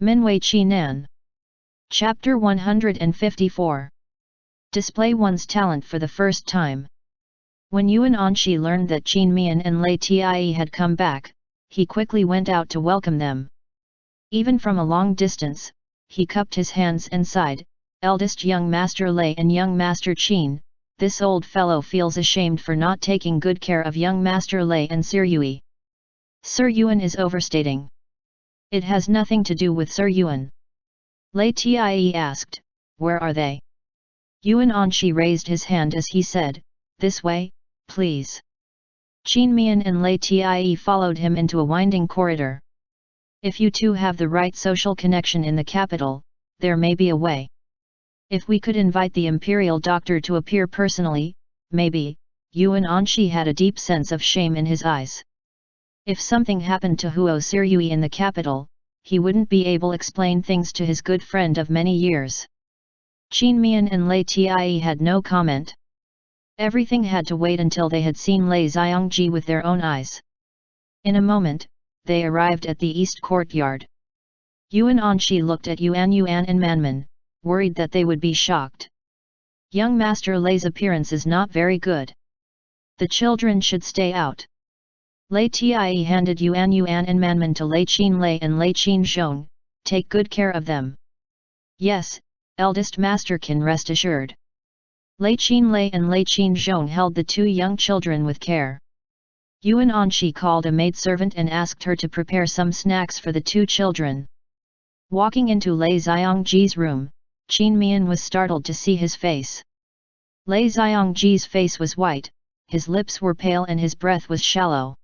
Minwei Qi Nan. Chapter 154. Display one's talent for the first time. When Yuan Anshi learned that Qin Mian and Lei Tie had come back, he quickly went out to welcome them. Even from a long distance, he cupped his hands and sighed, "Eldest young master Lei and young master Qin, this old fellow feels ashamed for not taking good care of young master Lei and Sir Yue. Sir Yuan is overstating. It has nothing to do with Sir Yuan." Lei Tie asked, "Where are they?" Yuan Anshi raised his hand as he said, "This way, please." Qin Mian and Lei Tie followed him into a winding corridor. "If you two have the right social connection in the capital, there may be a way. If we could invite the imperial doctor to appear personally, maybe." Yuan Anshi had a deep sense of shame in his eyes. If something happened to Huo Siryui in the capital, he wouldn't be able to explain things to his good friend of many years. Qin Mian and Lei Tie had no comment. Everything had to wait until they had seen Lei Xiangji with their own eyes. In a moment, they arrived at the east courtyard. Yuan Anshi looked at Yuan and Manman, worried that they would be shocked. Young Master Lei's appearance is not very good. The children should stay out. Lei Tie handed Yuan and Manman to Lei Qin Lei and Lei Qin Zhong, "Take good care of them." "Yes, eldest master can rest assured." Lei Qin Lei and Lei Qin Zhong held the two young children with care. Yuan Anshi called a maidservant and asked her to prepare some snacks for the two children. Walking into Lei Xiangji's room, Qin Mian was startled to see his face. Lei Xiangji's face was white, his lips were pale and his breath was shallow.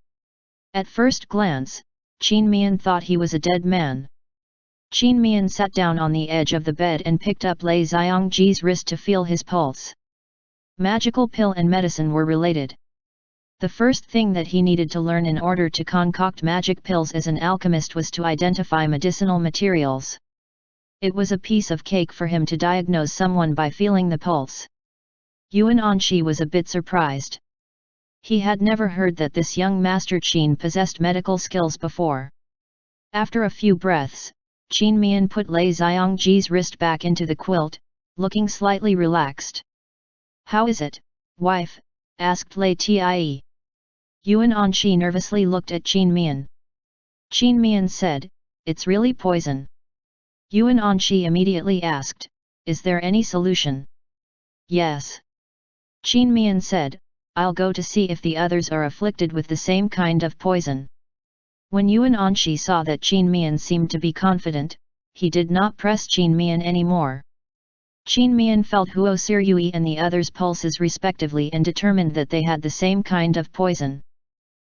At first glance, Qin Mian thought he was a dead man. Qin Mian sat down on the edge of the bed and picked up Lei Xiangji's wrist to feel his pulse. Magical pill and medicine were related. The first thing that he needed to learn in order to concoct magic pills as an alchemist was to identify medicinal materials. It was a piece of cake for him to diagnose someone by feeling the pulse. Yuan Anshi was a bit surprised. He had never heard that this young Master Qin possessed medical skills before. After a few breaths, Qin Mian put Lei Xiangji's wrist back into the quilt, looking slightly relaxed. "How is it, wife?" asked Lei Tie. Yuan Anshi nervously looked at Qin Mian. Qin Mian said, "It's really poison." Yuan Anshi immediately asked, "Is there any solution?" "Yes." Qin Mian said, "I'll go to see if the others are afflicted with the same kind of poison." When Yuan Anshi saw that Qin Mian seemed to be confident, he did not press Qin Mian anymore. Qin Mian felt Huo Siryui and the others' pulses respectively and determined that they had the same kind of poison.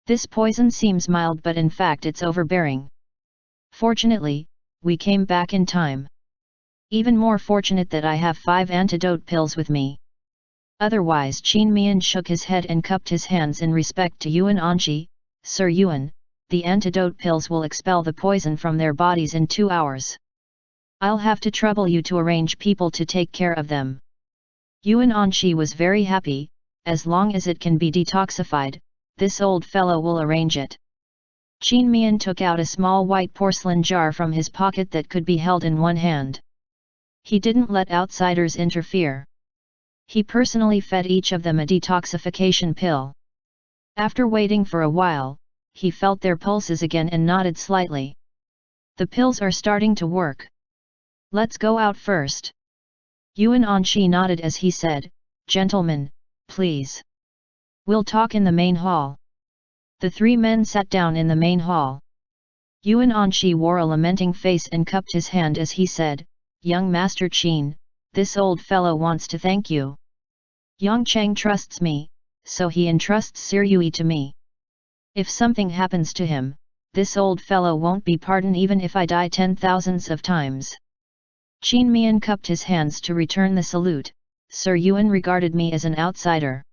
"This poison seems mild, but in fact it's overbearing. Fortunately, we came back in time. Even more fortunate that I have 5 antidote pills with me." Otherwise, Qin Mian shook his head and cupped his hands in respect to Yuan Anshi. "Sir Yuan, the antidote pills will expel the poison from their bodies in 2 hours. I'll have to trouble you to arrange people to take care of them." Yuan Anshi was very happy. "As long as it can be detoxified, this old fellow will arrange it." Qin Mian took out a small white porcelain jar from his pocket that could be held in one hand. He didn't let outsiders interfere. He personally fed each of them a detoxification pill. After waiting for a while, he felt their pulses again and nodded slightly. "The pills are starting to work. Let's go out first." Yuan Anshi nodded as he said, "Gentlemen, please. We'll talk in the main hall." The 3 men sat down in the main hall. Yuan Anshi wore a lamenting face and cupped his hand as he said, "Young Master Qin, this old fellow wants to thank you. Yongcheng trusts me, so he entrusts Siryui to me. If something happens to him, this old fellow won't be pardoned even if I die 10,000s of times." Qin Mian cupped his hands to return the salute. "Sir Yuan regarded me as an outsider.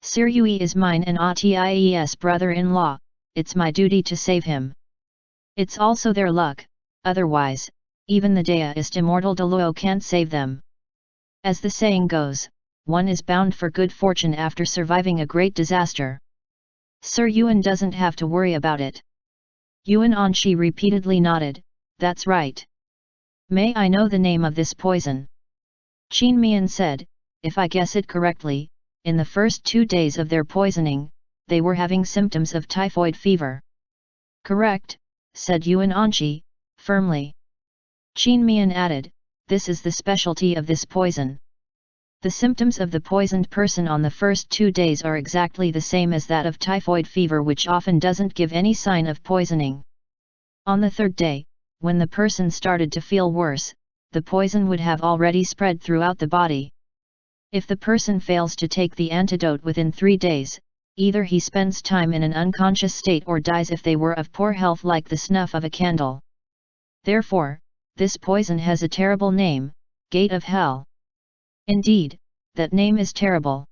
Siryui is mine and Ati's brother-in-law, it's my duty to save him. It's also their luck, otherwise, even the deist immortal Deluo can't save them. As the saying goes, one is bound for good fortune after surviving a great disaster. Sir Yuan doesn't have to worry about it." Yuan Anshi repeatedly nodded, that's right. May I know the name of this poison? Qin Mian said, if I guess it correctly, in the first 2 days of their poisoning, they were having symptoms of typhoid fever. Correct, said Yuan Anqi, firmly. Qin Mian added, this is the specialty of this poison. The symptoms of the poisoned person on the first 2 days are exactly the same as that of typhoid fever, which often doesn't give any sign of poisoning. On the 3rd day, when the person started to feel worse, the poison would have already spread throughout the body. If the person fails to take the antidote within 3 days, either he spends time in an unconscious state or dies if they were of poor health, like the snuff of a candle. Therefore, this poison has a terrible name, Gate of Hell. Indeed, that name is terrible.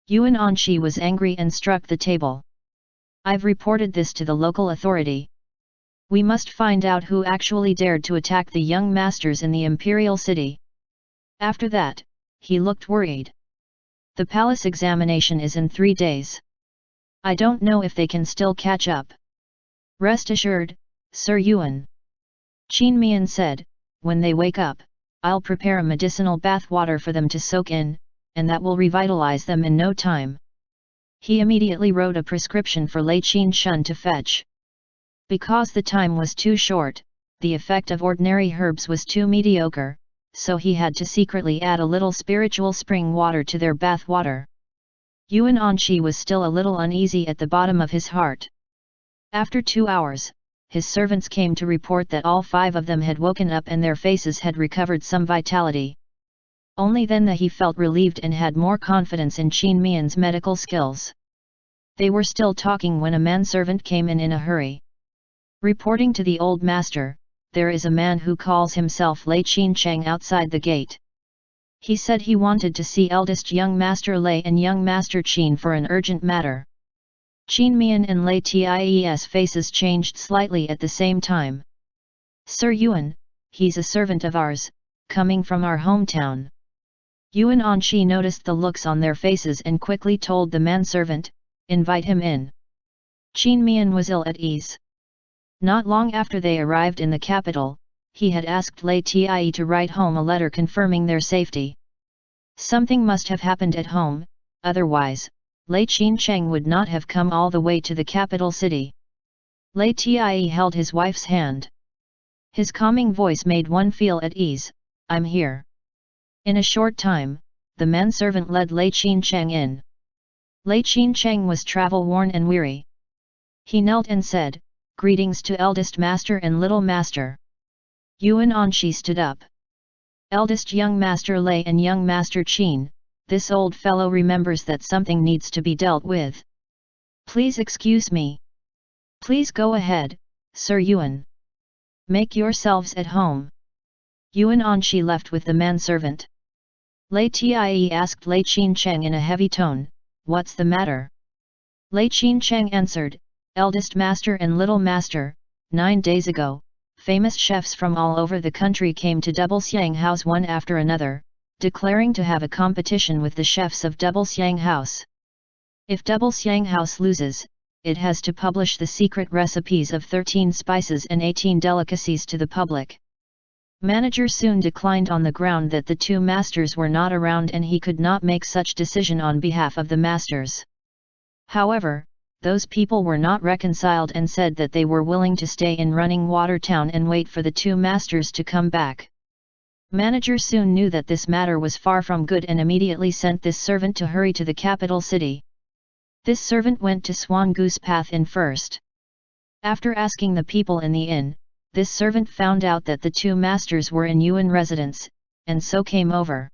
Yuan Anqi was angry and struck the table. I've reported this to the local authority. We must find out who actually dared to attack the young masters in the imperial city. After that, he looked worried. The palace examination is in 3 days. I don't know if they can still catch up. Rest assured, Sir Yuan. Qin Mian said, when they wake up, I'll prepare a medicinal bath water for them to soak in, and that will revitalize them in no time. He immediately wrote a prescription for Lei Qin Shun to fetch. Because the time was too short, the effect of ordinary herbs was too mediocre, so he had to secretly add a little spiritual spring water to their bath water. Yuan Anqi was still a little uneasy at the bottom of his heart. After 2 hours, his servants came to report that all 5 of them had woken up and their faces had recovered some vitality. Only then that he felt relieved and had more confidence in Qin Mian's medical skills. They were still talking when a manservant came in a hurry. Reporting to the old master, there is a man who calls himself Lei Qin Cheng outside the gate. He said he wanted to see eldest young master Lei and young master Qin for an urgent matter. Qin Mian and Lei Tiet's faces changed slightly at the same time. Sir Yuan, he's a servant of ours, coming from our hometown. Yuan Anqi noticed the looks on their faces and quickly told the manservant, invite him in. Qin Mian was ill at ease. Not long after they arrived in the capital, he had asked Lei Tie to write home a letter confirming their safety. Something must have happened at home, otherwise, Lei Qin Cheng would not have come all the way to the capital city. Lei Tie held his wife's hand. His calming voice made one feel at ease, I'm here. In a short time, the manservant led Lei Qin Cheng in. Lei Qin Cheng was travel-worn and weary. He knelt and said, greetings to eldest master and little master. Yuan Anqi stood up. Eldest young master Lei and young master Qin, this old fellow remembers that something needs to be dealt with. Please excuse me. Please go ahead, Sir Yuan. Make yourselves at home. Yuan Anqi left with the manservant. Lei Tie asked Lei Qin Cheng in a heavy tone, what's the matter? Lei Qin Cheng answered, eldest master and little master, 9 days ago, famous chefs from all over the country came to Double Xiang House one after another, declaring to have a competition with the chefs of Double Xiang House. If Double Xiang House loses, it has to publish the secret recipes of 13 spices and 18 delicacies to the public. Manager soon declined on the ground that the 2 masters were not around and he could not make such decision on behalf of the masters. However, those people were not reconciled and said that they were willing to stay in Running Water Town and wait for the 2 masters to come back. Manager soon knew that this matter was far from good and immediately sent this servant to hurry to the capital city. This servant went to Swan Goose Path Inn first. After asking the people in the inn, this servant found out that the 2 masters were in Yuan residence, and so came over.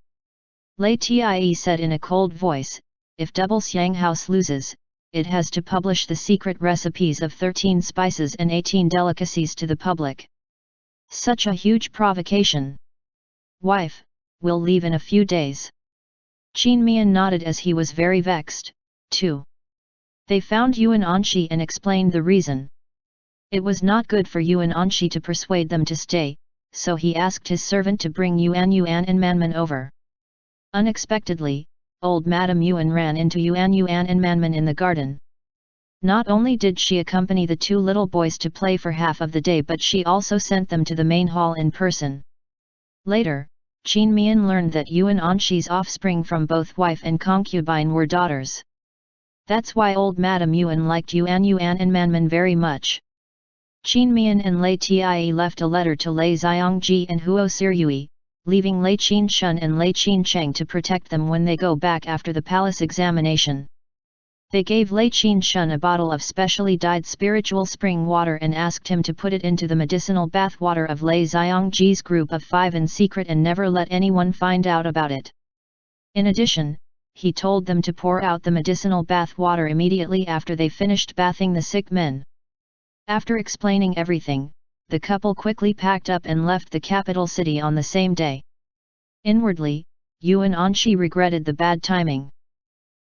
Lei Tie said in a cold voice, if Double Xiang House loses, it has to publish the secret recipes of 13 spices and 18 delicacies to the public. Such a huge provocation. Wife, we'll leave in a few days. Qin Mian nodded as he was very vexed, too. They found Yuan Anqi and explained the reason. It was not good for Yuan Anqi to persuade them to stay, so he asked his servant to bring Yuan and Manman over. Unexpectedly, old Madame Yuan ran into Yuan and Manman in the garden. Not only did she accompany the two little boys to play for half of the day, but she also sent them to the main hall in person. Later, Qin Mian learned that Yuan Anshi's offspring from both wife and concubine were daughters. That's why old Madame Yuan liked Yuan and Manman very much. Qin Mian and Lei Tie left a letter to Lei Xiangji and Huo Sirui, leaving Lei Qin Shun and Lei Qin Cheng to protect them when they go back after the palace examination. They gave Lei Qin Shun a bottle of specially dyed spiritual spring water and asked him to put it into the medicinal bath water of Lei Xiangji's group of 5 in secret and never let anyone find out about it. In addition, he told them to pour out the medicinal bath water immediately after they finished bathing the sick men. After explaining everything, the couple quickly packed up and left the capital city on the same day. Inwardly, Yuan Anshi regretted the bad timing.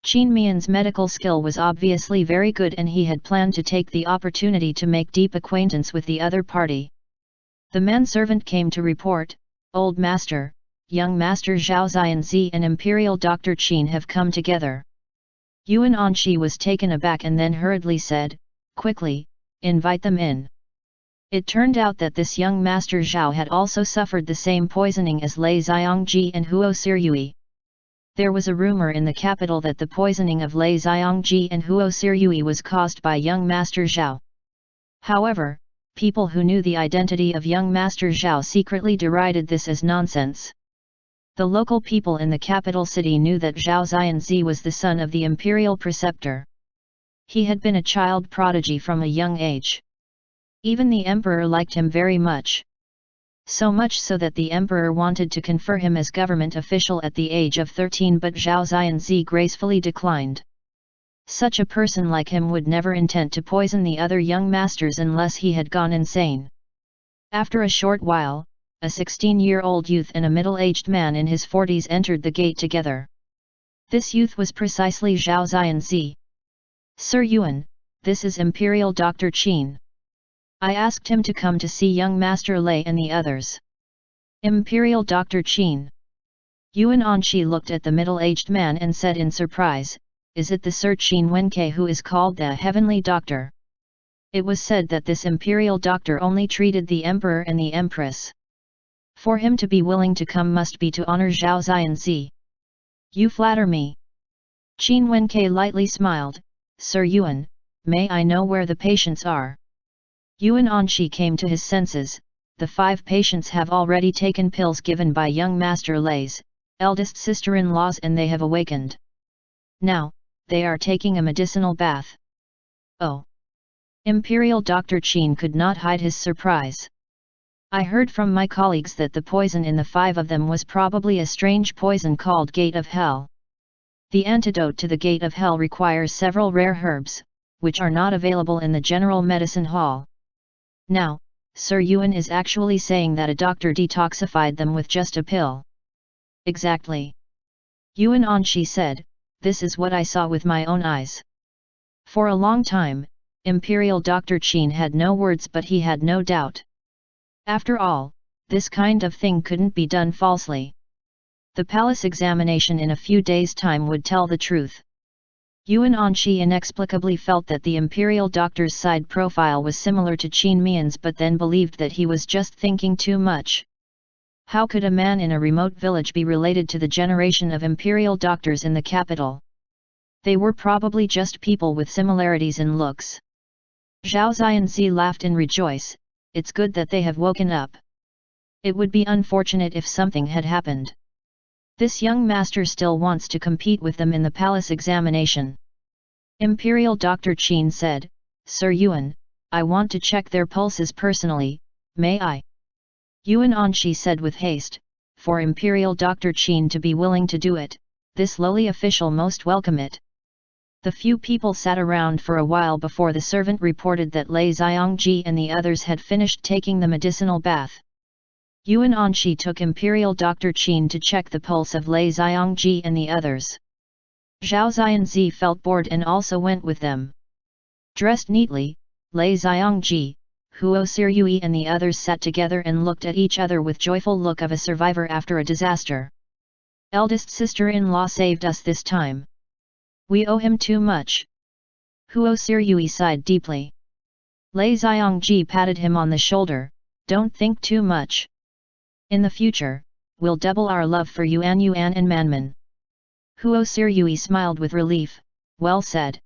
Qin Mian's medical skill was obviously very good and he had planned to take the opportunity to make deep acquaintance with the other party. The manservant came to report, "Old Master, young Master Zhao Xianzi and Imperial Dr. Qin have come together." Yuan Anshi was taken aback and then hurriedly said, "Quickly, invite them in." It turned out that this young Master Zhao had also suffered the same poisoning as Lei Xiangji and Huo Sirui. There was a rumor in the capital that the poisoning of Lei Xiangji and Huo Sirui was caused by young Master Zhao. However, people who knew the identity of young Master Zhao secretly derided this as nonsense. The local people in the capital city knew that Zhao Xianzi was the son of the imperial preceptor. He had been a child prodigy from a young age. Even the emperor liked him very much. So much so that the emperor wanted to confer him as government official at the age of 13, but Zhao Xianzi gracefully declined. Such a person like him would never intend to poison the other young masters unless he had gone insane. After a short while, a 16-year-old youth and a middle-aged man in his 40s entered the gate together. This youth was precisely Zhao Xianzi. "Sir Yuan, this is Imperial Dr. Qin. I asked him to come to see young Master Lei and the others." Imperial Dr. Qin. Yuan Anshi looked at the middle-aged man and said in surprise, "Is it the Sir Qin Wenke who is called the Heavenly Doctor?" It was said that this Imperial Doctor only treated the Emperor and the Empress. For him to be willing to come must be to honor Zhao Xianzi. "You flatter me." Qin Wenke lightly smiled, "Sir Yuan, may I know where the patients are?" Yuan Anshi came to his senses. The 5 patients have already taken pills given by young Master Lei's eldest sister-in-laws and they have awakened. Now, they are taking a medicinal bath. Oh! Imperial Dr. Qin could not hide his surprise. "I heard from my colleagues that the poison in the 5 of them was probably a strange poison called Gate of Hell. The antidote to the Gate of Hell requires several rare herbs, which are not available in the General Medicine Hall. Now, Sir Yuan is actually saying that a doctor detoxified them with just a pill." "Exactly." Yuan Anshi said, "This is what I saw with my own eyes." For a long time, Imperial Dr. Qin had no words, but he had no doubt. After all, this kind of thing couldn't be done falsely. The palace examination in a few days' time would tell the truth. Yuan Anshi inexplicably felt that the imperial doctor's side profile was similar to Qin Mian's, but then believed that he was just thinking too much. How could a man in a remote village be related to the generation of imperial doctors in the capital? They were probably just people with similarities in looks. Zhao Xianzi laughed and rejoiced, "It's good that they have woken up. It would be unfortunate if something had happened. This young master still wants to compete with them in the palace examination." Imperial Dr. Qin said, "Sir Yuan, I want to check their pulses personally, may I?" Yuan Anshi said with haste, "For Imperial Dr. Qin to be willing to do it, this lowly official most welcome it." The few people sat around for a while before the servant reported that Lei Xiangji and the others had finished taking the medicinal bath. Yuan Anshi took Imperial Dr. Qin to check the pulse of Lei Xiangji and the others. Zhao Xianzi felt bored and also went with them. Dressed neatly, Lei Xiangji, Huo Sirui and the others sat together and looked at each other with joyful look of a survivor after a disaster. "Eldest sister-in-law saved us this time. We owe him too much." Huo Siryui sighed deeply. Lei Xiongji patted him on the shoulder, don't think too much. In the future, we'll double our love for Yuan and Manman. Huo Siryui smiled with relief, well said.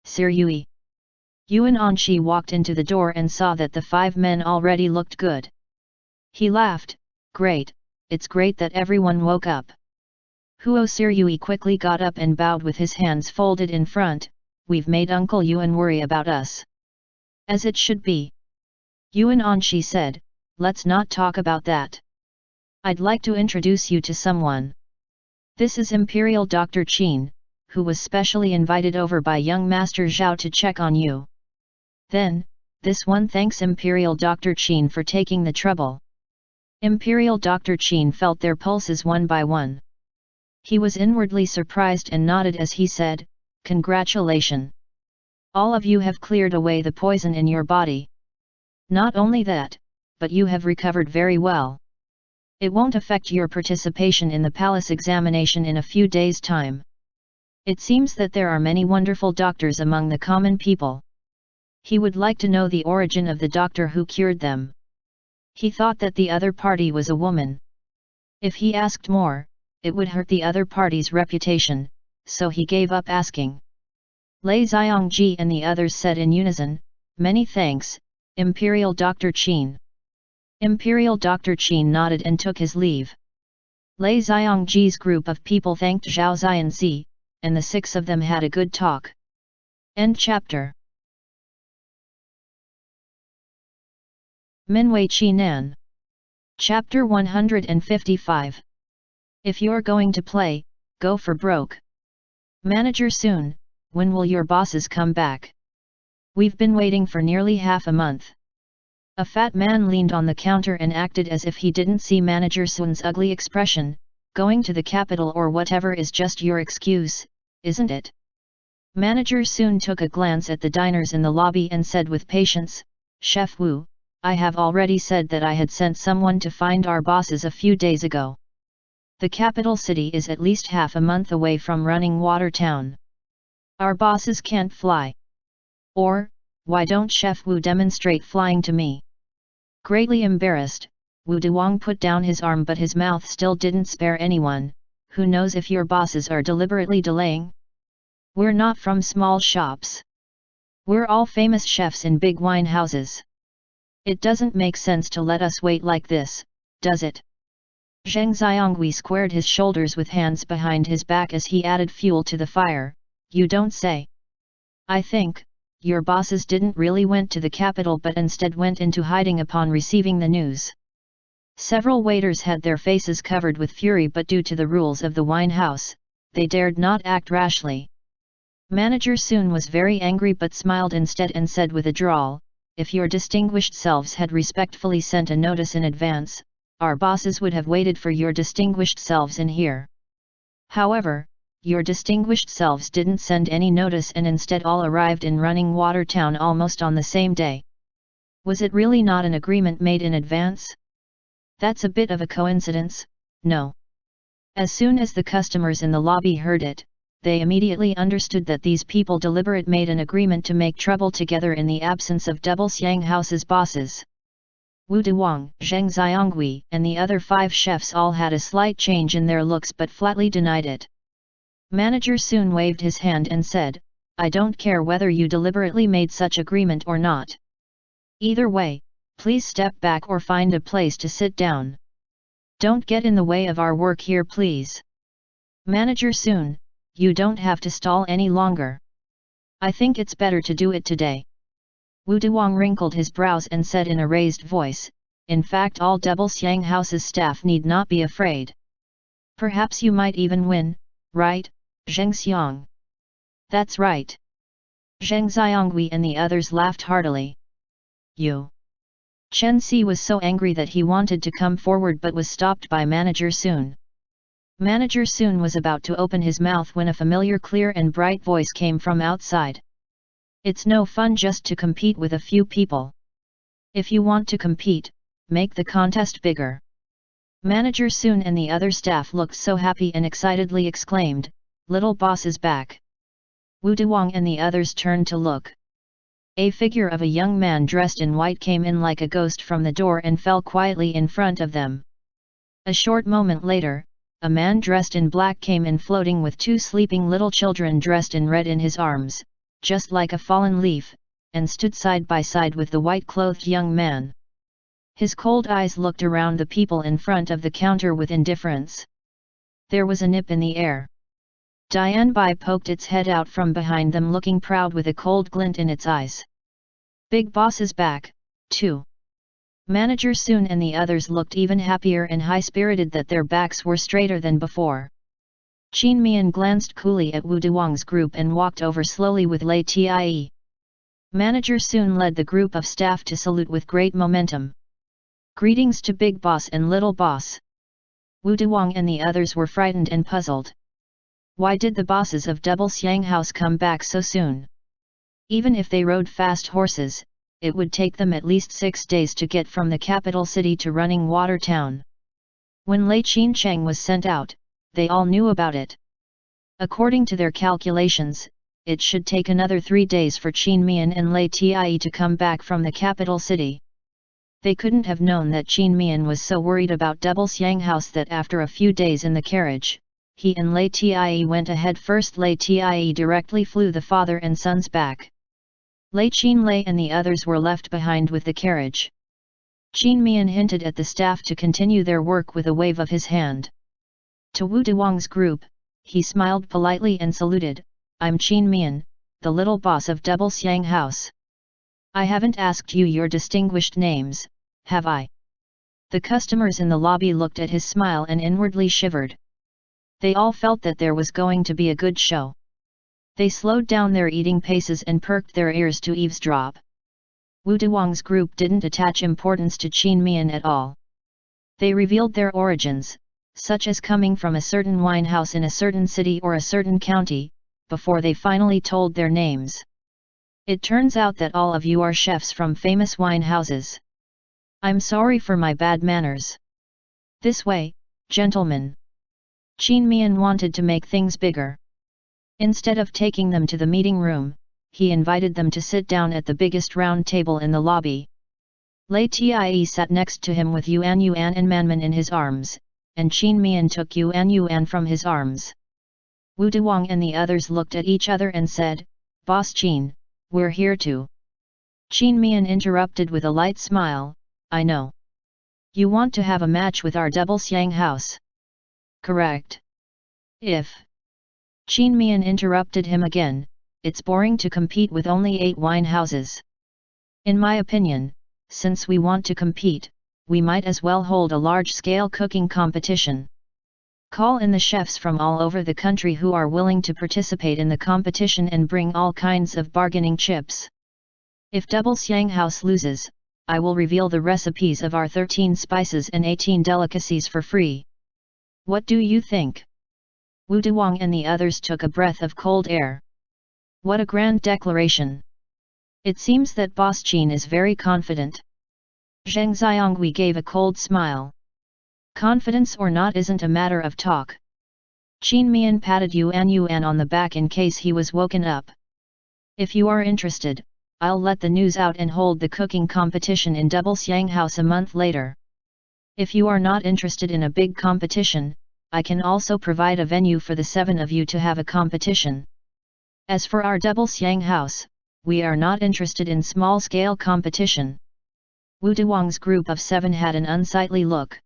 Siryui. Yuan Anshi walked into the door and saw that the 5 men already looked good. He laughed, great, it's great that everyone woke up. Huo Siryui quickly got up and bowed with his hands folded in front, we've made Uncle Yuan worry about us. As it should be. Yuan Anshi said, let's not talk about that. I'd like to introduce you to someone. This is Imperial Dr. Qin, who was specially invited over by young Master Zhao to check on you. Then, this one thanks Imperial Dr. Qin for taking the trouble. Imperial Dr. Qin felt their pulses one by one. He was inwardly surprised and nodded as he said, congratulations. All of you have cleared away the poison in your body. Not only that, but you have recovered very well. It won't affect your participation in the palace examination in a few days' time. It seems that there are many wonderful doctors among the common people. He would like to know the origin of the doctor who cured them. He thought that the other party was a woman. If he asked more, it would hurt the other party's reputation, so he gave up asking. Lei Xiongji and the others said in unison, many thanks, Imperial Dr. Qin. Imperial Dr. Qin nodded and took his leave. Lei Xiongji's group of people thanked Zhao Xianzi, and the 6 of them had a good talk. End chapter. Minwei Qi Nan. Chapter 155. If you're going to play, go for broke. Manager soon, when will your bosses come back? We've been waiting for nearly half a month. A fat man leaned on the counter and acted as if he didn't see Manager Sun's ugly expression, going to the capital or whatever is just your excuse, isn't it? Manager Sun took a glance at the diners in the lobby and said with patience, Chef Wu, I have already said that I had sent someone to find our bosses a few days ago. The capital city is at least half a month away from running Water Town. Our bosses can't fly. Or, why don't Chef Wu demonstrate flying to me? Greatly embarrassed, Wu Duwang put down his arm but his mouth still didn't spare anyone, who knows if your bosses are deliberately delaying? We're not from small shops. We're all famous chefs in big wine houses. It doesn't make sense to let us wait like this, does it? Zheng Xiongui squared his shoulders with hands behind his back as he added fuel to the fire, you don't say. I think, your bosses didn't really went to the capital but instead went into hiding upon receiving the news. Several waiters had their faces covered with fury but due to the rules of the wine house, they dared not act rashly. Manager Sun was very angry but smiled instead and said with a drawl, if your distinguished selves had respectfully sent a notice in advance, our bosses would have waited for your distinguished selves in here. However, your distinguished selves didn't send any notice and instead all arrived in running Water Town almost on the same day. Was it really not an agreement made in advance? That's a bit of a coincidence, no. As soon as the customers in the lobby heard it, they immediately understood that these people deliberately made an agreement to make trouble together in the absence of Double Xiang House's bosses. Wu Duwang, Zheng Xiongui and the other 5 chefs all had a slight change in their looks but flatly denied it. Manager Sun waved his hand and said, I don't care whether you deliberately made such agreement or not. Either way, please step back or find a place to sit down. Don't get in the way of our work here please. Manager Sun, you don't have to stall any longer. I think it's better to do it today. Wu Duwang wrinkled his brows and said in a raised voice, in fact all Double Xiang House's staff need not be afraid. Perhaps you might even win, right, Zheng Xiong? That's right. Zheng Xiongui and the others laughed heartily. You. Chen Si was so angry that he wanted to come forward but was stopped by Manager Sun. Manager Sun was about to open his mouth when a familiar clear and bright voice came from outside. It's no fun just to compete with a few people. If you want to compete, make the contest bigger. Manager Sun and the other staff looked so happy and excitedly exclaimed, Little boss is back. Wu Duwang and the others turned to look. A figure of a young man dressed in white came in like a ghost from the door and fell quietly in front of them. A short moment later, a man dressed in black came in floating with two sleeping little children dressed in red in his arms, just like a fallen leaf, and stood side by side with the white-clothed young man. His cold eyes looked around the people in front of the counter with indifference. There was a nip in the air. Dian Bai poked its head out from behind them looking proud with a cold glint in its eyes. Big Boss is back, too. Manager Soon and the others looked even happier and high-spirited that their backs were straighter than before. Qin Mian glanced coolly at Wu Duwang's group and walked over slowly with Lei Tie. Manager Soon led the group of staff to salute with great momentum. Greetings to Big Boss and Little Boss. Wu Duwang and the others were frightened and puzzled. Why did the bosses of Double Xiang House come back so soon? Even if they rode fast horses, it would take them at least 6 days to get from the capital city to Running Water Town. When Lei Qincheng was sent out, they all knew about it. According to their calculations, it should take another 3 days for Qin Mian and Lei Tie to come back from the capital city. They couldn't have known that Qin Mian was so worried about Double Xiang House that after a few days in the carriage, he and Lei Tie went ahead first. Lei Tie directly flew the father and sons back. Lei Qinlei and the others were left behind with the carriage. Qin Mian hinted at the staff to continue their work with a wave of his hand. To Wu Duwang's group, he smiled politely and saluted, I'm Qin Mian, the little boss of Double Xiang House. I haven't asked you your distinguished names, have I? The customers in the lobby looked at his smile and inwardly shivered. They all felt that there was going to be a good show. They slowed down their eating paces and perked their ears to eavesdrop. Wu Duwang's group didn't attach importance to Qin Mian at all. They revealed their origins, such as coming from a certain wine house in a certain city or a certain county, before they finally told their names. It turns out that all of you are chefs from famous wine houses. I'm sorry for my bad manners. This way, gentlemen. Qin Mian wanted to make things bigger. Instead of taking them to the meeting room, he invited them to sit down at the biggest round table in the lobby. Lei Tie sat next to him with Yuan and Manman in his arms, and Qin Mian took Yuan from his arms. Wu Duwang and the others looked at each other and said, Boss Qin, we're here too. Qin Mian interrupted with a light smile, I know. You want to have a match with our Double Xiang House. Correct. If Qin Mian interrupted him again, it's boring to compete with only 8 wine houses. In my opinion, since we want to compete, we might as well hold a large-scale cooking competition. Call in the chefs from all over the country who are willing to participate in the competition and bring all kinds of bargaining chips. If Double Xiang House loses, I will reveal the recipes of our 13 spices and 18 delicacies for free. What do you think? Wu Duwang and the others took a breath of cold air. What a grand declaration! It seems that Boss Qin is very confident. Zheng Xiangui gave a cold smile. Confidence or not isn't a matter of talk. Qin Mian patted Yuan on the back in case he was woken up. If you are interested, I'll let the news out and hold the cooking competition in Double Xiang House a month later. If you are not interested in a big competition, I can also provide a venue for the 7 of you to have a competition. As for our Double Xiang House, we are not interested in small-scale competition. Wu Duwang's group of 7 had an unsightly look.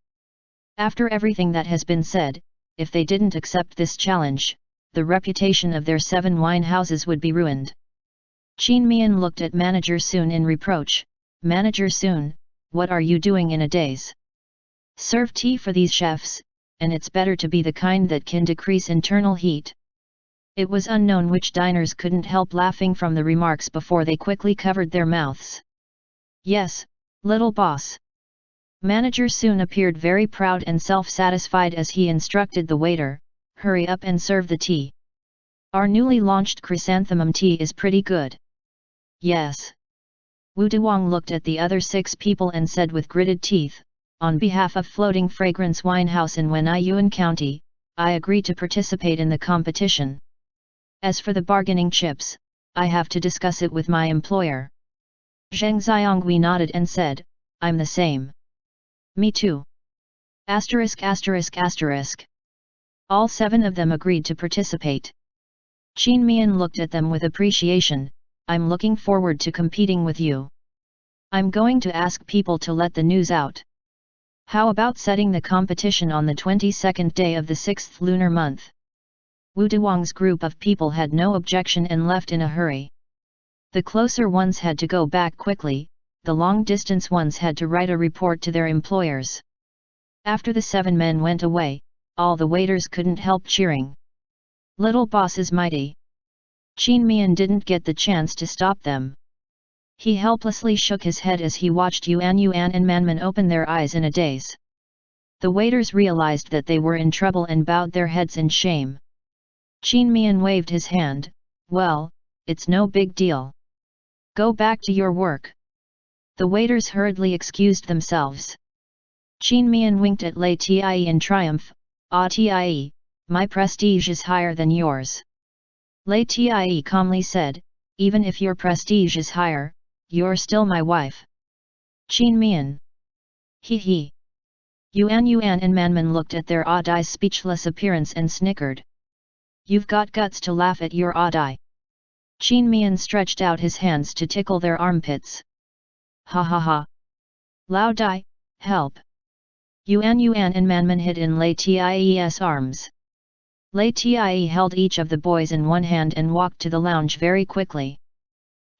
After everything that has been said, if they didn't accept this challenge, the reputation of their 7 wine houses would be ruined. Qin Mian looked at Manager Soon in reproach. Manager Soon, what are you doing in a daze? Serve tea for these chefs, and it's better to be the kind that can decrease internal heat. It was unknown which diners couldn't help laughing from the remarks before they quickly covered their mouths. Yes, little boss. Manager Soon appeared very proud and self-satisfied as he instructed the waiter, hurry up and serve the tea. Our newly launched chrysanthemum tea is pretty good. Yes. Wu Duwang looked at the other 6 people and said with gritted teeth, on behalf of Floating Fragrance Wine House in Wenyuan County, I agree to participate in the competition. As for the bargaining chips, I have to discuss it with my employer. Zheng Xiongui nodded and said, I'm the same. Me too. ******. All 7 of them agreed to participate. Qin Mian looked at them with appreciation. I'm looking forward to competing with you. I'm going to ask people to let the news out. How about setting the competition on the 22nd day of the 6th lunar month? Wu Duwang's group of people had no objection and left in a hurry. The closer ones had to go back quickly, the long-distance ones had to write a report to their employers. After the 7 men went away, all the waiters couldn't help cheering. Little boss is mighty. Qin Mian didn't get the chance to stop them. He helplessly shook his head as he watched Yuan and Manman open their eyes in a daze. The waiters realized that they were in trouble and bowed their heads in shame. Qin Mian waved his hand. Well, it's no big deal. Go back to your work. The waiters hurriedly excused themselves. Qin Mian winked at Lei Tie in triumph. Ah Tie, my prestige is higher than yours. Lei Tie calmly said, even if your prestige is higher, you're still my wife. Qin Mian. He he. Yuan and Manman looked at their odd-eyes speechless appearance and snickered. You've got guts to laugh at your odd-eye. Qin Mian stretched out his hands to tickle their armpits. Ha ha ha. Lao Dai, help. Yuan and Manman hid in Lei Tie's arms. Lei Tie held each of the boys in one hand and walked to the lounge very quickly.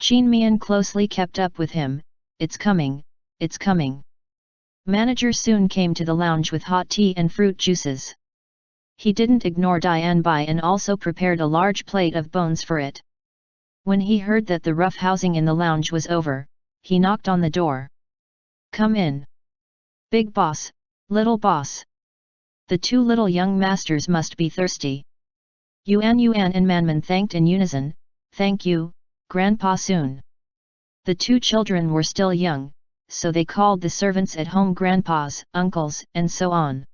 Qin Mian closely kept up with him. It's coming, it's coming. Manager soon came to the lounge with hot tea and fruit juices. He didn't ignore Dian Bai and also prepared a large plate of bones for it. When he heard that the rough housing in the lounge was over, he knocked on the door. Come in. Big boss, little boss. The 2 little young masters must be thirsty. Yuan and Manman thanked in unison. Thank you, Grandpa Soon. The 2 children were still young, so they called the servants at home grandpas, uncles, and so on.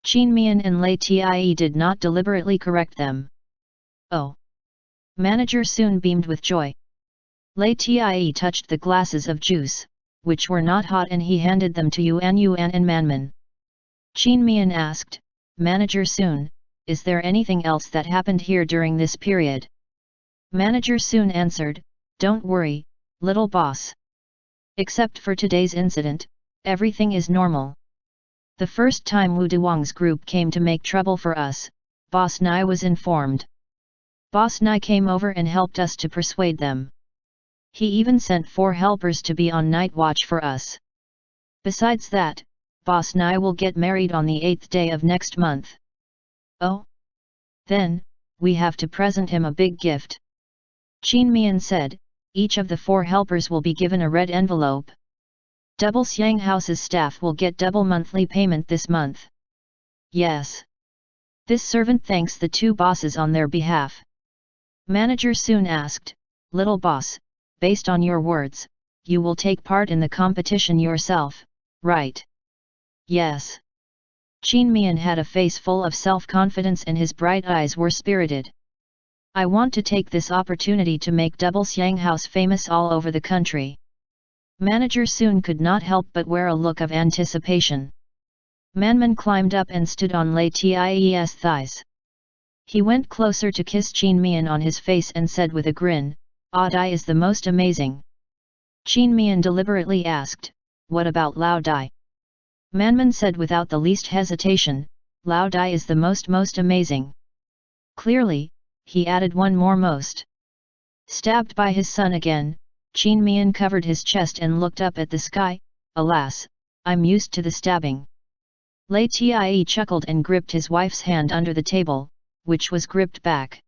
Qin Mian and Lei Tie did not deliberately correct them. Oh! Manager soon beamed with joy. Lei Tie touched the glasses of juice, which were not hot, and he handed them to Yuan and Manman. Qin Mian asked, Manager Soon, is there anything else that happened here during this period? Manager Soon answered, don't worry, little boss. Except for today's incident, everything is normal. The first time Wu Duwang's group came to make trouble for us, Boss Nai was informed. Boss Nai came over and helped us to persuade them. He even sent 4 helpers to be on night watch for us. Besides that, Boss Nai will get married on the 8th day of next month. Oh? Then, we have to present him a big gift. Qin Mian said, each of the 4 helpers will be given a red envelope. Double Xiang House's staff will get double monthly payment this month. Yes. This servant thanks the 2 bosses on their behalf. Manager soon asked, little boss, based on your words, you will take part in the competition yourself, right? Yes. Qin Mian had a face full of self-confidence and his bright eyes were spirited. I want to take this opportunity to make Double Xiang House famous all over the country. Manager soon could not help but wear a look of anticipation. Manman climbed up and stood on Lei Tie's thighs. He went closer to kiss Qin Mian on his face and said with a grin, Ah Dai is the most amazing. Qin Mian deliberately asked, what about Lao Dai? Manman said without the least hesitation, Lao Dai is the most amazing. Clearly, he added one more most. Stabbed by his son again, Qin Mian covered his chest and looked up at the sky. Alas, I'm used to the stabbing. Lei Tie chuckled and gripped his wife's hand under the table, which was gripped back.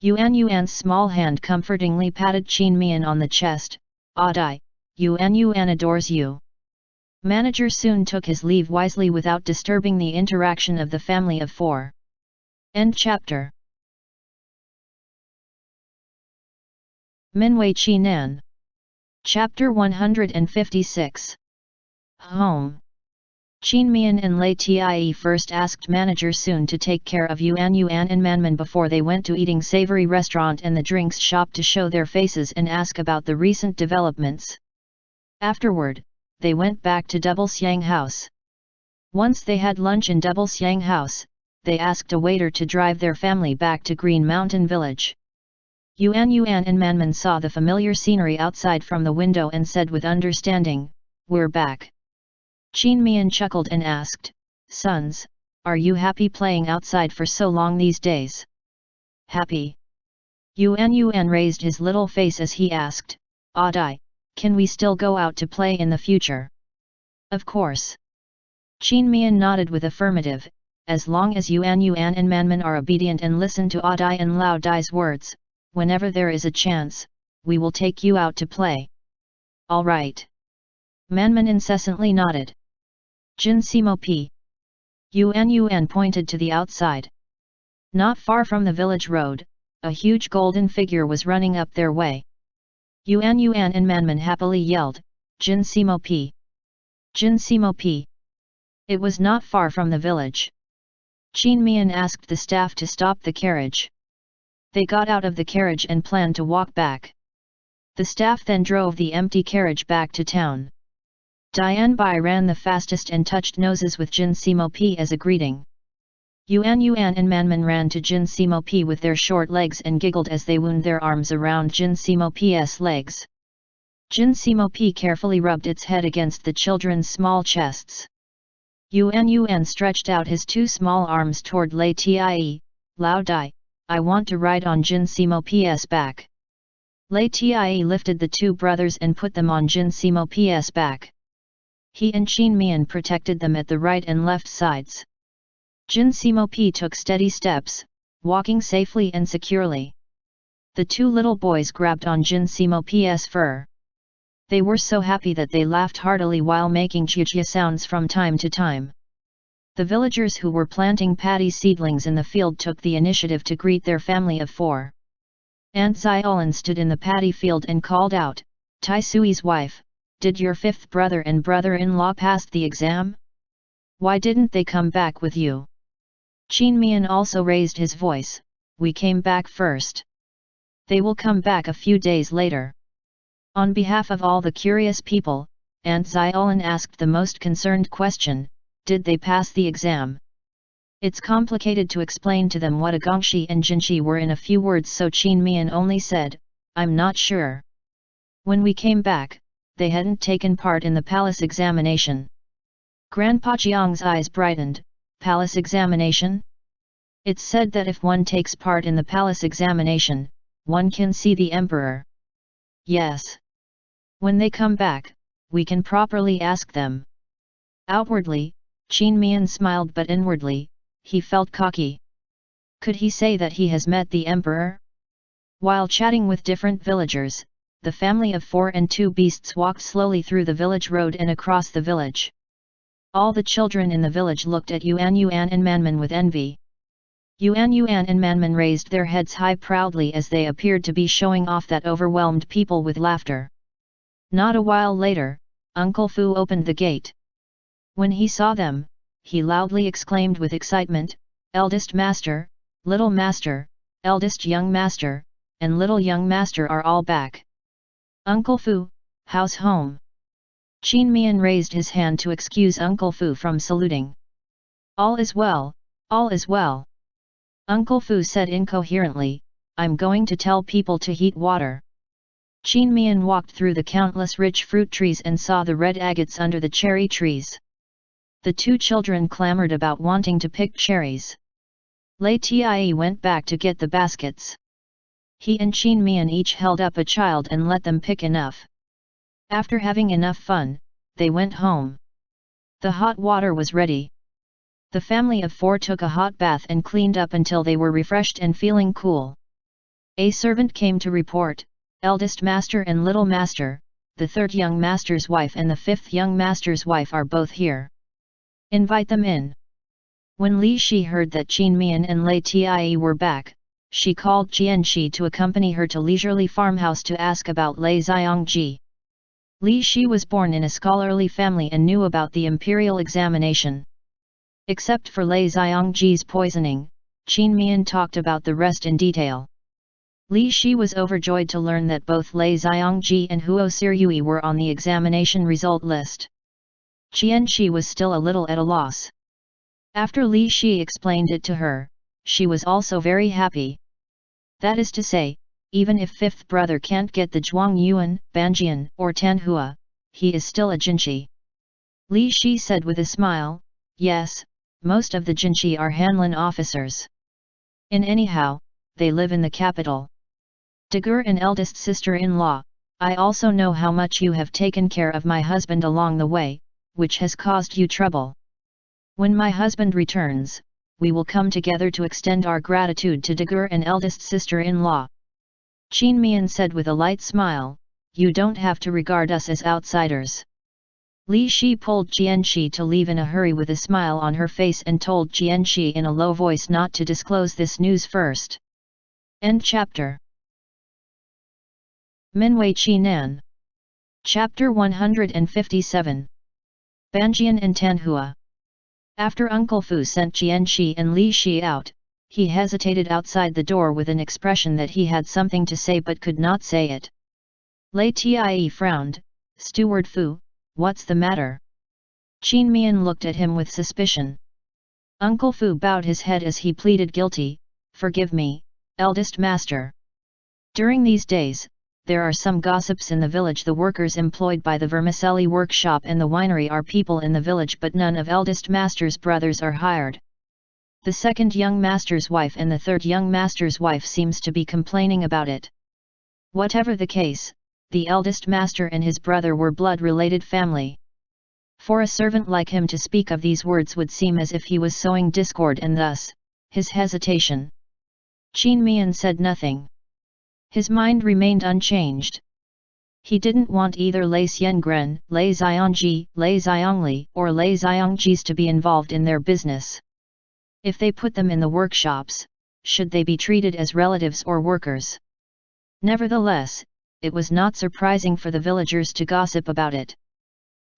Yuan's small hand comfortingly patted Qin Mian on the chest. Ah Dai, Yuan adores you. Manager soon took his leave wisely without disturbing the interaction of the family of 4. End chapter. Minwei Qi Nan. Chapter 156. Home. Qin Mian and Lei Tie first asked manager Soon to take care of Yuan and Manman before they went to eating savory restaurant and the drinks shop to show their faces and ask about the recent developments. Afterward, they went back to Double Xiang House. Once they had lunch in Double Xiang House, they asked a waiter to drive their family back to Green Mountain Village. Yuan and Manman saw the familiar scenery outside from the window and said with understanding, "We're back." Qin Mian chuckled and asked, "Sons, are you happy playing outside for so long these days?" "Happy." Yuan raised his little face as he asked, "Dai, can we still go out to play in the future?" "Of course." Qin Mian nodded with affirmative, "As long as Yuan and Manman are obedient and listen to Dai and Lao Dai's words, whenever there is a chance, we will take you out to play." "All right." Manman incessantly nodded. Jin Simo P. Yuan pointed to the outside. Not far from the village road, a huge golden figure was running up their way. Yuan and Manman happily yelled, "Jin Simo P! Jin Simo P!" It was not far from the village. Qin Mian asked the staff to stop the carriage. They got out of the carriage and planned to walk back. The staff then drove the empty carriage back to town. Dian Bai ran the fastest and touched noses with Jin Simo P as a greeting. Yuan and Manman ran to Jin Simo P with their short legs and giggled as they wound their arms around Jin Simo P's legs. Jin Simo P carefully rubbed its head against the children's small chests. Yuan stretched out his two small arms toward Lei Tie, "Lao Dai, I want to ride on Jin Simo P's back." Lei Tie lifted the two brothers and put them on Jin Simo P's back. He and Qin Mian protected them at the right and left sides. Jin Simo P took steady steps, walking safely and securely. The two little boys grabbed on Jin Simo P's fur. They were so happy that they laughed heartily while making chia sounds from time to time. The villagers who were planting paddy seedlings in the field took the initiative to greet their family of 4. Aunt Ziolan stood in the paddy field and called out, "Tai Sui's wife, did your 5th brother and brother-in-law pass the exam? Why didn't they come back with you?" Qin Mian also raised his voice, "We came back first. They will come back a few days later." On behalf of all the curious people, Aunt Ziolan asked the most concerned question, "Did they pass the exam?" It's complicated to explain to them what a gongshi and jinshi were in a few words, so Qin Mian only said, "I'm not sure. When we came back, they hadn't taken part in the palace examination." Grandpa Jiang's eyes brightened. "Palace examination? It's said that if one takes part in the palace examination, one can see the emperor." "Yes. When they come back, we can properly ask them." Outwardly, Qin Mian smiled, but inwardly, he felt cocky. Could he say that he has met the emperor? While chatting with different villagers, the family of 4 and 2 beasts walked slowly through the village road and across the village. All the children in the village looked at Yuan and Manman with envy. Yuan and Manman raised their heads high proudly as they appeared to be showing off that overwhelmed people with laughter. Not a while later, Uncle Fu opened the gate. When he saw them, he loudly exclaimed with excitement, "Eldest master, little master, eldest young master, and little young master are all back. Uncle Fu, how's home?" Qin Mian raised his hand to excuse Uncle Fu from saluting. "All is well, all is well." Uncle Fu said incoherently, "I'm going to tell people to heat water." Qin Mian walked through the countless rich fruit trees and saw the red agates under the cherry trees. The two children clamored about wanting to pick cherries. Lei Tie went back to get the baskets. He and Qin Mian each held up a child and let them pick enough. After having enough fun, they went home. The hot water was ready. The family of 4 took a hot bath and cleaned up until they were refreshed and feeling cool. A servant came to report, "Eldest master and little master, the 3rd young master's wife and the 5th young master's wife are both here. Invite them in." When Li Shi heard that Qin Mian and Lei Tie were back, she called Jian Shi to accompany her to leisurely farmhouse to ask about Lei Xiangji. Li Shi was born in a scholarly family and knew about the imperial examination. Except for Lei Xiangji's poisoning, Qin Mian talked about the rest in detail. Li Shi was overjoyed to learn that both Lei Xiangji and Huo Sirui were on the examination result list. Qian Shi was still a little at a loss. After Li Shi explained it to her, she was also very happy. That is to say, even if fifth brother can't get the Zhuang Yuan, Banjian, or Tanhua, he is still a Jinshi. Li Shi said with a smile, yes, most of the Jinshi are Hanlin officers. And anyhow, they live in the capital. Dagur and eldest sister-in-law, I also know how much you have taken care of my husband along the way, which has caused you trouble. When my husband returns, we will come together to extend our gratitude to Dagur and eldest sister-in-law. Qin Mian said with a light smile, you don't have to regard us as outsiders. Li Shi pulled Jianxi to leave in a hurry with a smile on her face and told Jianxi in a low voice not to disclose this news first. End chapter. Minwei Qi Nan. Chapter 157. Banjian and Tanhua. After Uncle Fu sent Jianxi and Li Shi out, he hesitated outside the door with an expression that he had something to say but could not say it. Lei Tie frowned, Steward Fu, what's the matter? Qin Mian looked at him with suspicion. Uncle Fu bowed his head as he pleaded guilty, forgive me, eldest master. During these days, there are some gossips in the village. The workers employed by the vermicelli workshop and the winery are people in the village, but none of eldest master's brothers are hired. The second young master's wife and the third young master's wife seems to be complaining about it. Whatever the case, the eldest master and his brother were blood-related family. For a servant like him to speak of these words would seem as if he was sowing discord, and thus, his hesitation. Qin Mian said nothing. His mind remained unchanged. He didn't want either Lei Xiangren, Lei Xiangji, Lei Xiangli, or Lei Xiangjis to be involved in their business. If they put them in the workshops, should they be treated as relatives or workers? Nevertheless, it was not surprising for the villagers to gossip about it.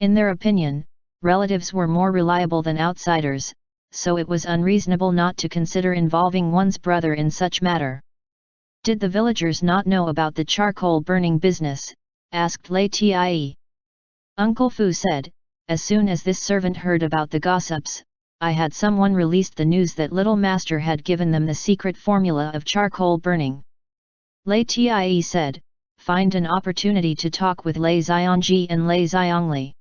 In their opinion, relatives were more reliable than outsiders, so it was unreasonable not to consider involving one's brother in such matter. Did the villagers not know about the charcoal burning business? Asked Lei Tie. Uncle Fu said, as soon as this servant heard about the gossips, I had someone released the news that little master had given them the secret formula of charcoal burning. Lei Tie said, find an opportunity to talk with Lei Xiangji and Lei Xiangli.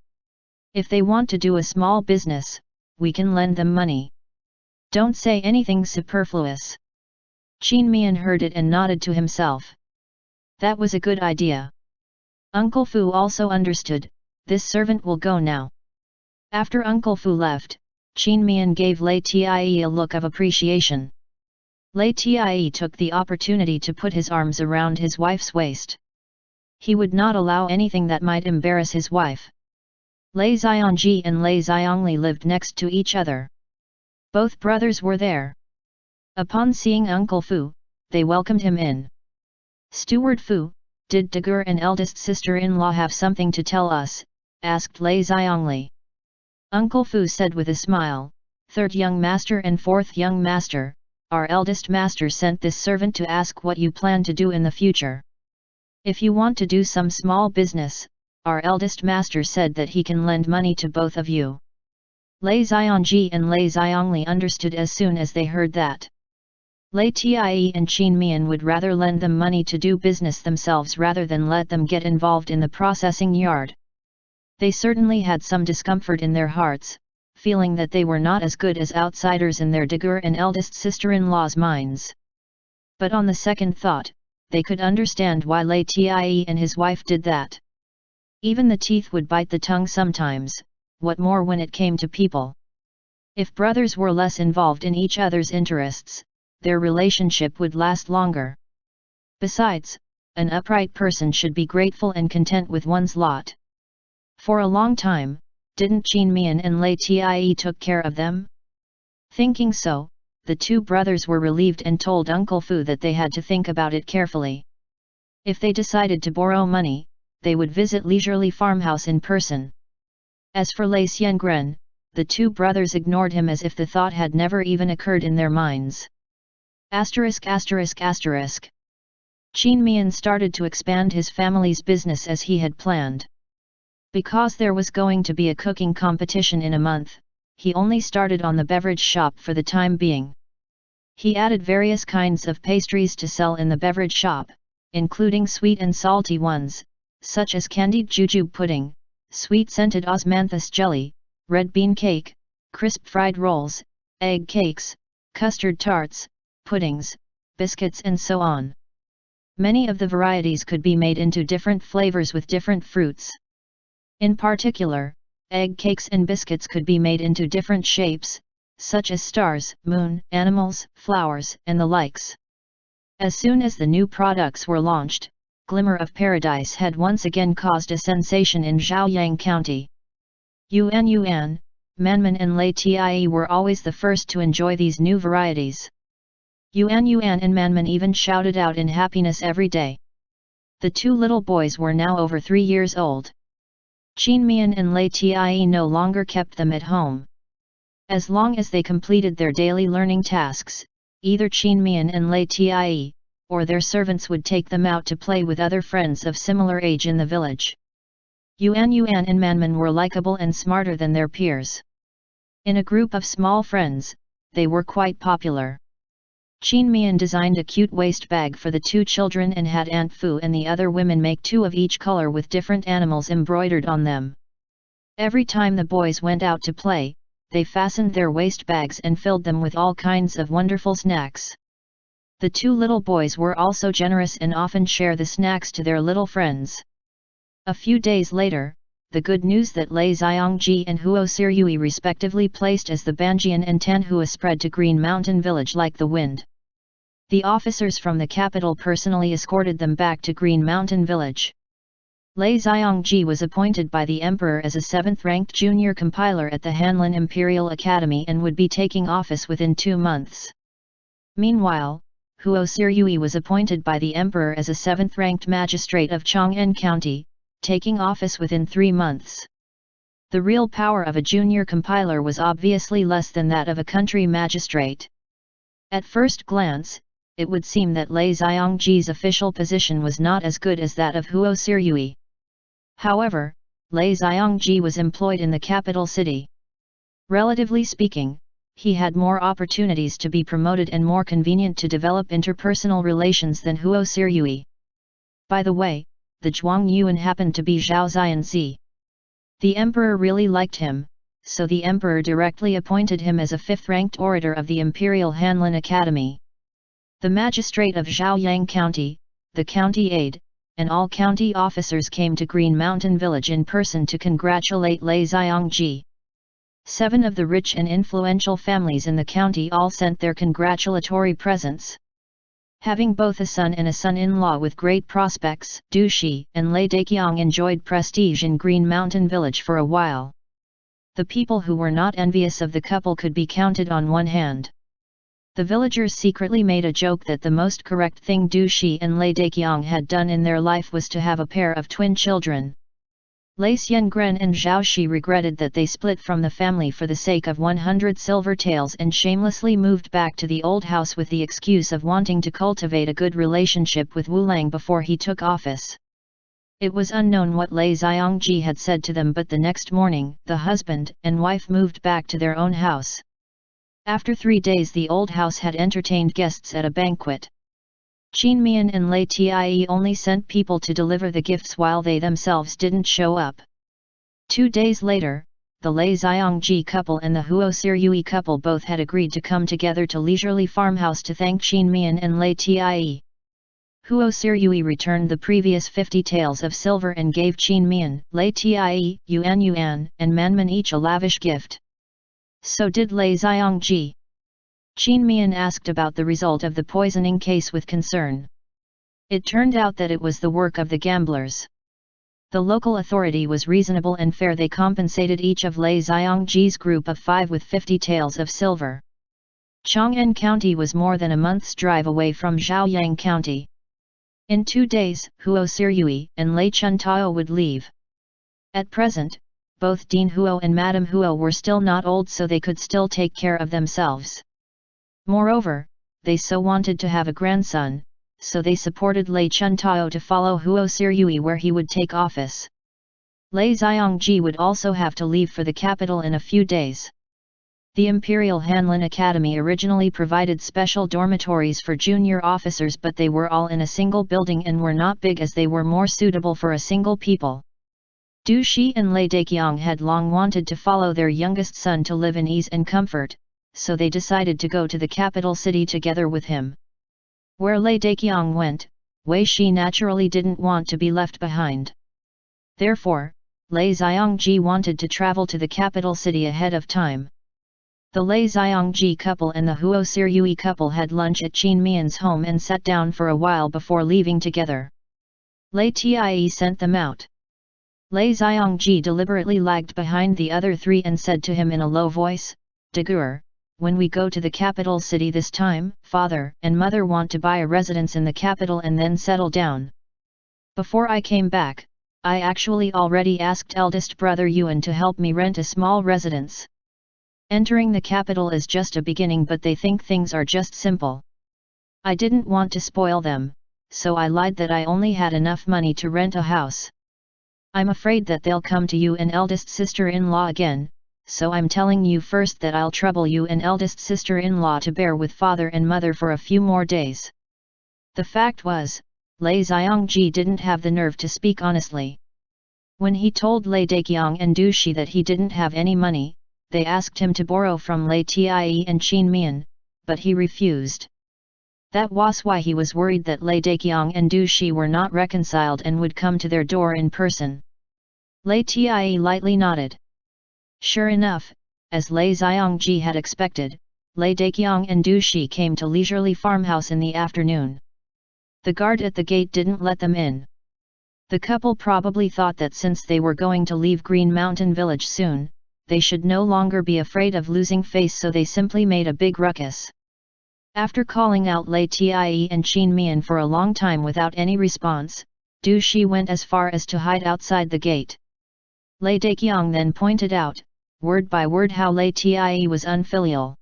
If they want to do a small business, we can lend them money. Don't say anything superfluous. Qin Mian heard it and nodded to himself. That was a good idea. Uncle Fu also understood, this servant will go now. After Uncle Fu left, Qin Mian gave Lei Tie a look of appreciation. Lei Tie took the opportunity to put his arms around his wife's waist. He would not allow anything that might embarrass his wife. Lei Xiangji and Lei Xiangli lived next to each other. Both brothers were there. Upon seeing Uncle Fu, they welcomed him in. Steward Fu, did Dagur and eldest sister-in-law have something to tell us? Asked Lei Xiangli. Uncle Fu said with a smile, third young master and fourth young master, our eldest master sent this servant to ask what you plan to do in the future. If you want to do some small business, our eldest master said that he can lend money to both of you. Lei Xiangji and Lei Xiangli understood as soon as they heard that. Lei Tie and Qin Mian would rather lend them money to do business themselves rather than let them get involved in the processing yard. They certainly had some discomfort in their hearts, feeling that they were not as good as outsiders in their Dagur and eldest sister-in-law's minds. But on the second thought, they could understand why Lei Tie and his wife did that. Even the teeth would bite the tongue sometimes, what more when it came to people. If brothers were less involved in each other's interests, their relationship would last longer. Besides, an upright person should be grateful and content with one's lot. For a long time, didn't Qin Mian and Lei Tie took care of them? Thinking so, the two brothers were relieved and told Uncle Fu that they had to think about it carefully. If they decided to borrow money, they would visit leisurely farmhouse in person. As for LIAN, the two brothers ignored him as if the thought had never even occurred in their minds. ******. Qin Mian started to expand his family's business as he had planned. Because there was going to be a cooking competition in a month, he only started on the beverage shop for the time being. He added various kinds of pastries to sell in the beverage shop, including sweet and salty ones, such as candied jujube pudding, sweet-scented osmanthus jelly, red bean cake, crisp fried rolls, egg cakes, custard tarts, puddings, biscuits and so on. Many of the varieties could be made into different flavors with different fruits. In particular, egg cakes and biscuits could be made into different shapes, such as stars, moon, animals, flowers, and the likes. As soon as the new products were launched, Glimmer of Paradise had once again caused a sensation in Zhaoyang County. Yuan, Manman and LIAN were always the first to enjoy these new varieties. Yuan and Manman even shouted out in happiness every day. The two little boys were now over 3 years old. Qin Mian and LIAN no longer kept them at home. As long as they completed their daily learning tasks, either Qin Mian and LIAN, or their servants would take them out to play with other friends of similar age in the village. Yuan and Manman were likable and smarter than their peers. In a group of small friends, they were quite popular. Qin Mian designed a cute waist bag for the two children and had Aunt Fu and the other women make 2 of each color with different animals embroidered on them. Every time the boys went out to play, they fastened their waist bags and filled them with all kinds of wonderful snacks. The two little boys were also generous and often share the snacks to their little friends. A few days later, the good news that Lei Xiangji and Huo Sirui respectively placed as the Banjian and Tanhua spread to Green Mountain Village like the wind. The officers from the capital personally escorted them back to Green Mountain Village. Lei Xiangji was appointed by the emperor as a 7th-ranked junior compiler at the Hanlin Imperial Academy and would be taking office within 2 months. Meanwhile, Huo Sirui was appointed by the emperor as a 7th-ranked magistrate of Chang'an County, taking office within 3 months. The real power of a junior compiler was obviously less than that of a country magistrate. At first glance, it would seem that Lei Xiangji's official position was not as good as that of Huo Sirui. However, Lei Xiangji was employed in the capital city. Relatively speaking, he had more opportunities to be promoted and more convenient to develop interpersonal relations than Huo Sirui. By the way, the Zhuang Yuan happened to be Zhao Xianzi. The emperor really liked him, so the emperor directly appointed him as a 5th-ranked orator of the Imperial Hanlin Academy. The magistrate of Zhaoyang County, the county aide, and all county officers came to Green Mountain Village in person to congratulate Lei Xiangji. 7 of the rich and influential families in the county all sent their congratulatory presents. Having both a son and a son-in-law with great prospects, Du Shi and Lei Daqiang enjoyed prestige in Green Mountain Village for a while. The people who were not envious of the couple could be counted on one hand. The villagers secretly made a joke that the most correct thing Du Shi and Lei Daqiang had done in their life was to have a pair of twin children. LIAN and Zhao Shi regretted that they split from the family for the sake of 100 silver taels and shamelessly moved back to the old house with the excuse of wanting to cultivate a good relationship with Wu Lang before he took office. It was unknown what Lei Xiangji had said to them, but the next morning, the husband and wife moved back to their own house. After 3 days the old house had entertained guests at a banquet. Qin Mian and LIAN only sent people to deliver the gifts while they themselves didn't show up. 2 days later, the Lei Xiangji couple and the Huo Sirui couple both had agreed to come together to leisurely farmhouse to thank Qin Mian and LIAN. Huo Sirui returned the previous 50 taels of silver and gave Qin Mian, LIAN, Yuan, and Manman each a lavish gift. So did Lei Xiangji. Qin Mian asked about the result of the poisoning case with concern. It turned out that it was the work of the gamblers. The local authority was reasonable and fair. They compensated each of Lei Xiangji's group of 5 with 50 taels of silver. Chang'an County was more than a month's drive away from Zhaoyang County. In 2 days, Huo Siryui and Lei Chuntao would leave. At present, both Dean Huo and Madame Huo were still not old, so they could still take care of themselves. Moreover, they so wanted to have a grandson, so they supported Lei Chuntao to follow Huo Siryui where he would take office. Lei Xiongji would also have to leave for the capital in a few days. The Imperial Hanlin Academy originally provided special dormitories for junior officers, but they were all in a single building and were not big as they were more suitable for a single people. Du Shi and Lei Daqiang had long wanted to follow their youngest son to live in ease and comfort, so they decided to go to the capital city together with him. Where Lei Daqiang went, Wei Shi naturally didn't want to be left behind. Therefore, Lei Xiongji wanted to travel to the capital city ahead of time. The Lei Xiongji couple and the Huo Siryui couple had lunch at Qin Mian's home and sat down for a while before leaving together. Lei Tie sent them out. Lei Xiongji deliberately lagged behind the other three and said to him in a low voice, "Daguer, when we go to the capital city this time, father and mother want to buy a residence in the capital and then settle down. Before I came back, I actually already asked eldest brother Yuan to help me rent a small residence. Entering the capital is just a beginning, but they think things are just simple. I didn't want to spoil them, so I lied that I only had enough money to rent a house. I'm afraid that they'll come to you and eldest sister-in-law again, so I'm telling you first that I'll trouble you and eldest sister-in-law to bear with father and mother for a few more days." The fact was, Lei Xiongji didn't have the nerve to speak honestly. When he told Lei Daqiang and Du Shi that he didn't have any money, they asked him to borrow from Lei Tie and Qin Mian, but he refused. That was why he was worried that Lei Daqiang and Du Shi were not reconciled and would come to their door in person. Lei Tie lightly nodded. Sure enough, as Lei Xiongji had expected, Lei Daqiang and Du Shi came to leisurely farmhouse in the afternoon. The guard at the gate didn't let them in. The couple probably thought that since they were going to leave Green Mountain Village soon, they should no longer be afraid of losing face, so they simply made a big ruckus. After calling out Lei Tie and Qin Mian for a long time without any response, Du Shi went as far as to hide outside the gate. Lei Daqiang then pointed out, word by word, how Lei Tie was unfilial.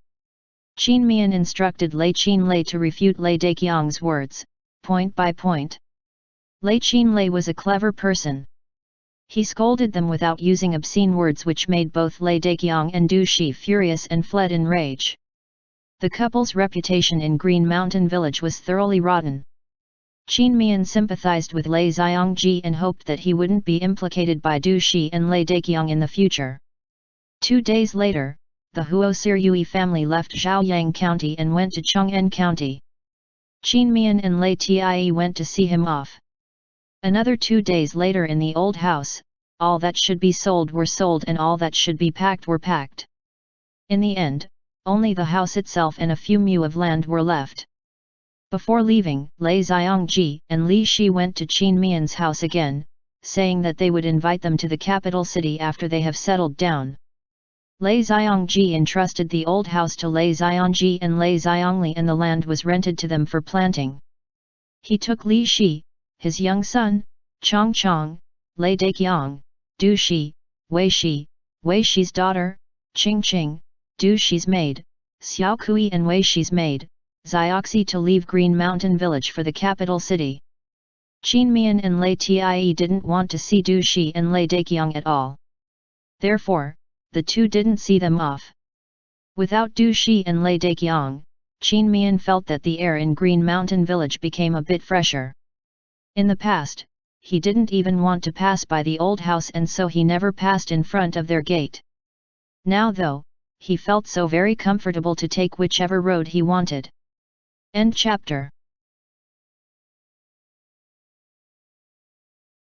Qin Mian instructed Lei Qin Lei to refute Lei Daqiang's words, point by point. Lei Qin Lei was a clever person. He scolded them without using obscene words, which made both Lei Daqiang and Du Shi furious and fled in rage. The couple's reputation in Green Mountain Village was thoroughly rotten. Qin Mian sympathized with Lei Xiongji and hoped that he wouldn't be implicated by Du Shi and Lei Daqiang in the future. 2 days later, the Huo Siryui family left Zhaoyang County and went to Chong'an County. Qin Mian and Lei Tie went to see him off. Another 2 days later, in the old house, all that should be sold were sold and all that should be packed were packed. In the end, only the house itself and a few mu of land were left. Before leaving, Lei Xiongji and Li Shi went to Qin Mian's house again, saying that they would invite them to the capital city after they have settled down. Lei Xiongji entrusted the old house to Lei Xiongji and Lei Xiongli, and the land was rented to them for planting. He took Li Shi, his young son, Chong Chong, Lei Daqiang, Du Shi, Wei Shi's daughter, Qing Qing, Du Shi's maid, Xiao Kui and Wei Shi's maid, Zioxi, to leave Green Mountain Village for the capital city. Qin Mian and Lei Tie didn't want to see Du Shi and Lei Daqiang at all. Therefore, the two didn't see them off. Without Du Shi and Lei Daqiang, Qin Mian felt that the air in Green Mountain Village became a bit fresher. In the past, he didn't even want to pass by the old house, and so he never passed in front of their gate. Now though, he felt so very comfortable to take whichever road he wanted. End chapter.